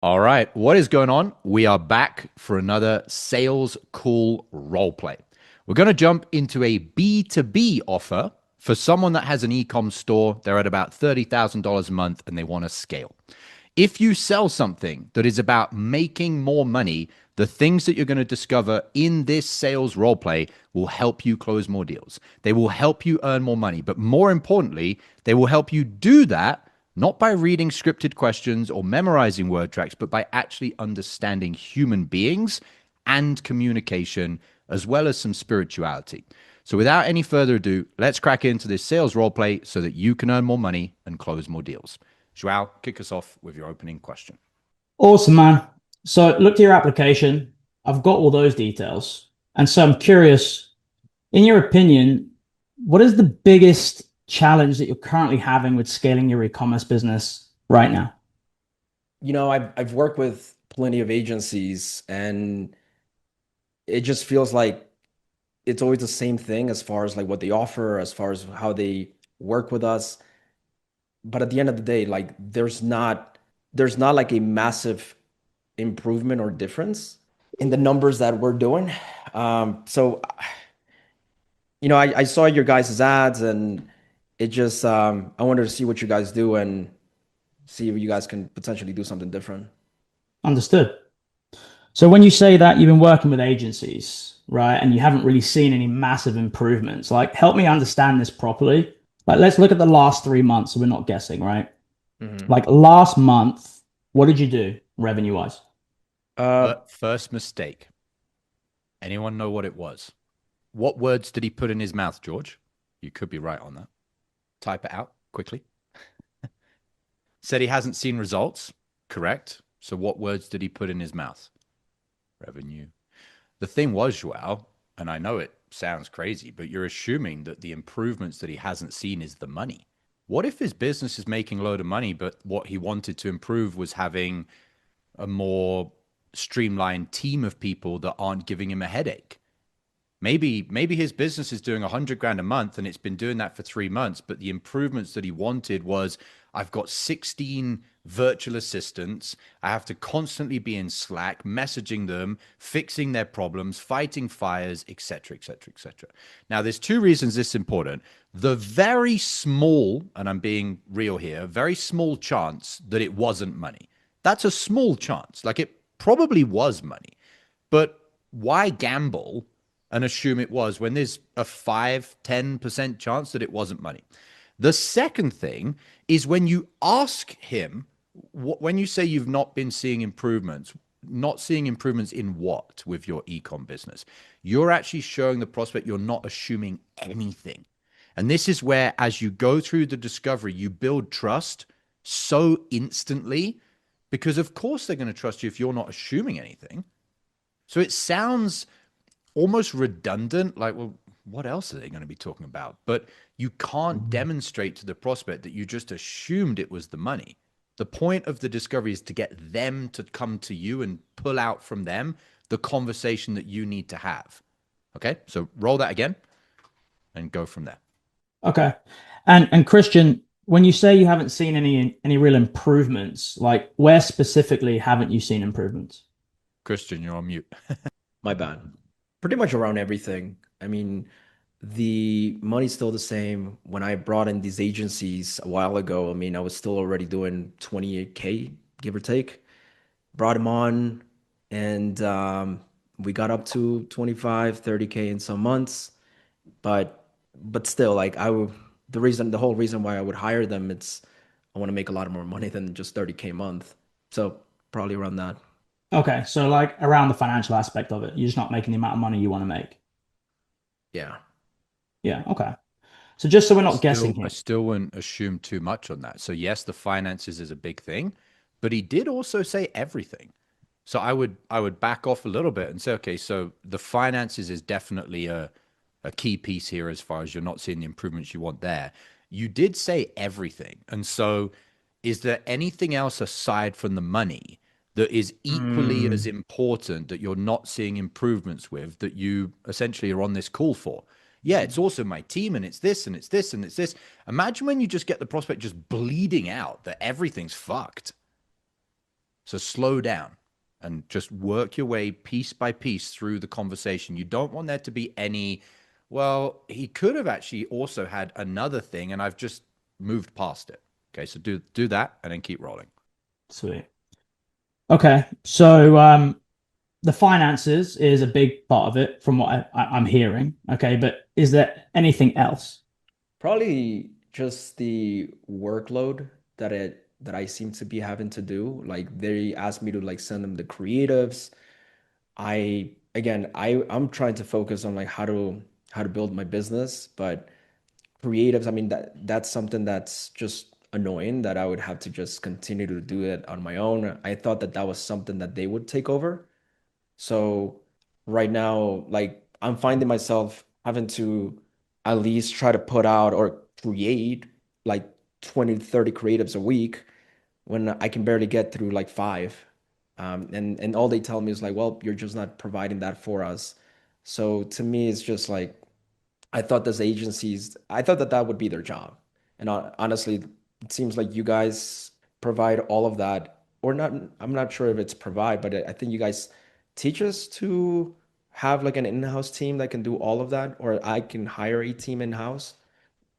All right, what is going on? We are back for another sales call role play. We're going to jump into a B2B offer for someone that has an ecom store. They're at about $30,000 a month and they want to scale. If you sell something that is about making more money, the things that you're going to discover in this sales role play will help you close more deals. They will help you earn more money, but more importantly, they will help you do that not by reading scripted questions or memorizing word tracks, but by actually understanding human beings and communication, as well as some spirituality. So, without any further ado, let's crack into this sales role play so that you can earn more money and close more deals. Joao, kick us off with your opening question. Awesome, man. So look to your application. I've got all those details. And so I'm curious, in your opinion, what is the biggest challenge that you're currently having with scaling your e-commerce business right now? I've worked with plenty of agencies, and it just feels like it's always the same thing as far as like what they offer, as far as how they work with us. But at the end of the day, like there's not like a massive improvement or difference in the numbers that we're doing. So I saw your guys' ads, and it just I wanted to see what you guys do and see if you guys can potentially do something different. Understood. So when you say that you've been working with agencies, right, and you haven't really seen any massive improvements, like help me understand this properly. Like let's look at the last 3 months so we're not guessing, right? Mhm. Like last month, what did you do revenue wise? Uh, First mistake. Anyone know what it was? What words did he put in his mouth, George? You could be right on that. Type it out quickly. Said he hasn't seen results. Correct. So, what words did he put in his mouth? Revenue. The thing was, Joao, and I know it sounds crazy, but you're assuming that the improvements that he hasn't seen is the money. What if his business is making a load of money, but what he wanted to improve was having a more streamlined team of people that aren't giving him a headache? Maybe his business is doing 100 grand a month and it's been doing that for 3 months, but the improvements that he wanted was I've got 16 virtual assistants. I have to constantly be in Slack, messaging them, fixing their problems, fighting fires, etc., etc., etc. Now, there's two reasons this is important. The very small, and I'm being real here, very small chance that it wasn't money. That's a small chance. Like it probably was money. But why gamble and assume it was when there's a 5-10% chance that it wasn't money? The second thing is when you ask him, when you say you've not been seeing improvements, not seeing improvements in what with your ecom business, you're actually showing the prospect you're not assuming anything. And this is where, as you go through the discovery, you build trust so instantly because, of course, they're going to trust you if you're not assuming anything. So it sounds almost redundant. Like, well, what else are they going to be talking about? But you can't Mhm. demonstrate to the prospect that you just assumed it was the money. The point of the discovery is to get them to come to you and pull out from them the conversation that you need to have. Okay, so roll that again and go from there. Okay. And Christian, when you say you haven't seen any real improvements, like where specifically haven't you seen improvements? Christian, you're on mute. My bad. Pretty much around everything. I mean, the money's still the same. When I brought in these agencies a while ago, I mean, I was still already doing 28K, give or take. Brought him on, and we got up to 25, 30K in some months. But still, like the whole reason why I would hire them, it's I want to make a lot more money than just 30K a month. So probably around that. Okay, so like around the financial aspect of it, you're just not making the amount of money you want to make. Yeah. Yeah, okay. So just so we're I not guessing still I here. still wouldn't assume too much on that. So yes, the finances is a big thing, but he did also say everything. So I would back off a little bit and say, okay, so the finances is definitely a key piece here as far as you're not seeing the improvements you want there. You did say everything. And so is there anything else aside from the money that is equally as Mm, important that you're not seeing improvements with that you essentially are on this call for? Yeah, it's also my team and it's this and it's this and it's this. Imagine when you just get the prospect just bleeding out that everything's fucked. So slow down and just work your way piece by piece through the conversation. You don't want there to be any, well, he could have actually also had another thing and I've just moved past it. Okay, so do that and then keep rolling. Sweet. Okay, so the finances is a big part of it from what I'm hearing. Okay, but is there anything else? Probably just the workload that I seem to be having to do. Like they asked me to like send them the creatives. I'm trying to focus on like how to build my business, but creatives, I mean that's something that's just annoying that I would have to just continue to do it on my own. I thought that that was something that they would take over. So right now, like I'm finding myself having to at least try to put out or create like 20 to 30 creatives a week when I can barely get through like five. And all they tell me is like, well, you're just not providing that for us. So to me, it's just like I thought that that would be their job. And honestly, it seems like you guys provide all of that, or not. I'm not sure if it's provide, but I think you guys teach us to have like an in-house team that can do all of that, or I can hire a team in-house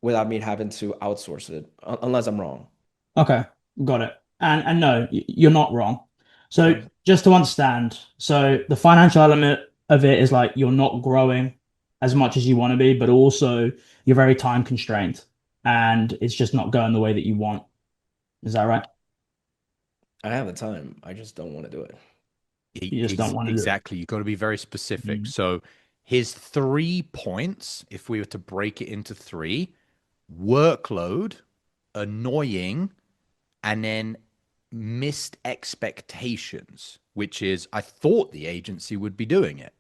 without me having to outsource it, unless I'm wrong. Okay, got it. And no, you're not wrong. So Okay. just to understand, so the financial element of it is like you're not growing as much as you want to be, but also you're very time constrained and it's just not going the way that you want. Is that right? I have the time. I just don't want to do it. You just don't want to do it. Exactly. You've got to be very specific. Mm. So his 3 points, if we were to break it into three: workload, annoying, and then missed expectations, which is I thought the agency would be doing it.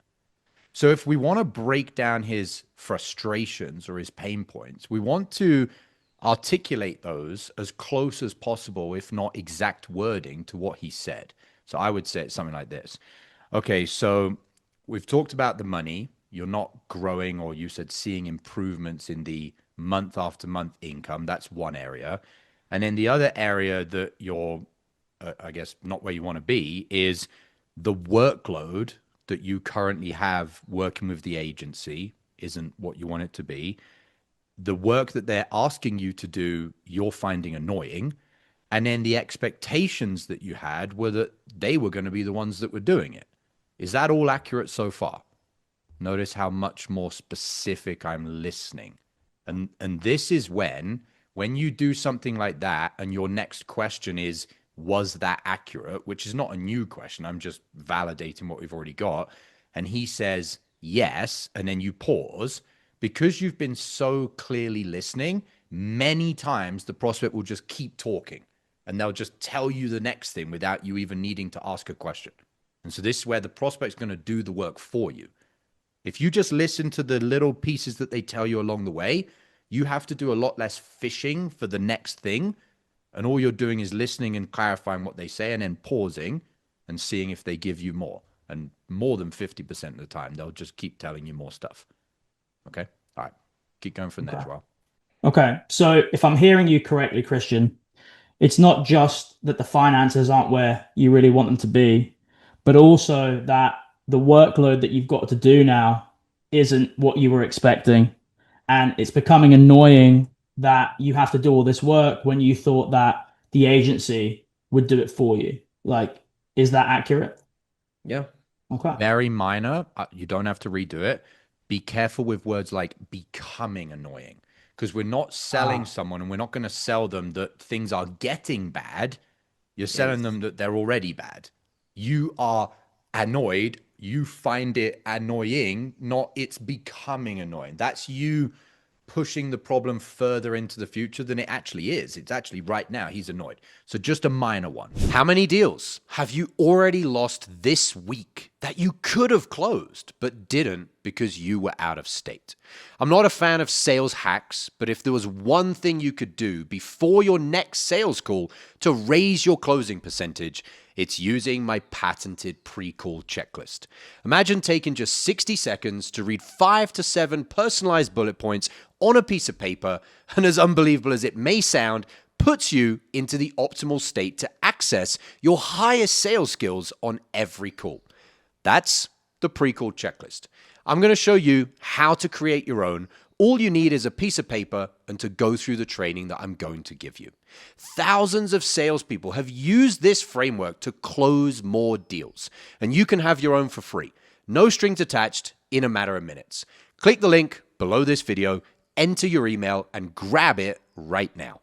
So if we want to break down his frustrations or his pain points, we want to articulate those as close as possible, if not exact wording to what he said. So I would say it's something like this. Okay, so we've talked about the money. You're not growing, or you said seeing improvements in the month after month income. That's one area. And then the other area that you're, I guess, not where you want to be is the workload that you currently have working with the agency isn't what you want it to be. The work that they're asking you to do, you're finding annoying. And then the expectations that you had were that they were going to be the ones that were doing it. Is that all accurate so far? Notice how much more specific I'm listening. And this is when you do something like that and your next question is, was that accurate? Which is not a new question. I'm just validating what we've already got. And he says, yes. And then you pause. Because you've been so clearly listening, many times the prospect will just keep talking and they'll just tell you the next thing without you even needing to ask a question. And so this is where the prospect's going to do the work for you. If you just listen to the little pieces that they tell you along the way, you have to do a lot less fishing for the next thing. And all you're doing is listening and clarifying what they say and then pausing and seeing if they give you more. And more than 50% of the time, they'll just keep telling you more stuff. Okay? All right. Keep going from there, Joel. Okay. So if I'm hearing you correctly, Christian, it's not just that the finances aren't where you really want them to be, but also that the workload that you've got to do now isn't what you were expecting. And it's becoming annoying that you have to do all this work when you thought that the agency would do it for you. Like, is that accurate? Yeah. Okay. Very minor. You don't have to redo it. Be careful with words like becoming annoying, because we're not selling someone and we're not going to sell them that things are getting bad. You're selling Yes. them that they're already bad. You are annoyed. You find it annoying, not it's becoming annoying. That's you pushing the problem further into the future than it actually is. It's actually right now he's annoyed. So just a minor one. How many deals have you already lost this week that you could have closed but didn't because you were out of state? I'm not a fan of sales hacks, but if there was one thing you could do before your next sales call to raise your closing percentage, it's using my patented pre-call checklist. Imagine taking just 60 seconds to read 5 to 7 personalized bullet points on a piece of paper, and as unbelievable as it may sound, puts you into the optimal state to access your highest sales skills on every call. That's the pre-call checklist. I'm going to show you how to create your own. All you need is a piece of paper and to go through the training that I'm going to give you. Thousands of salespeople have used this framework to close more deals, and you can have your own for free. No strings attached, in a matter of minutes. Click the link below this video, enter your email, and grab it right now.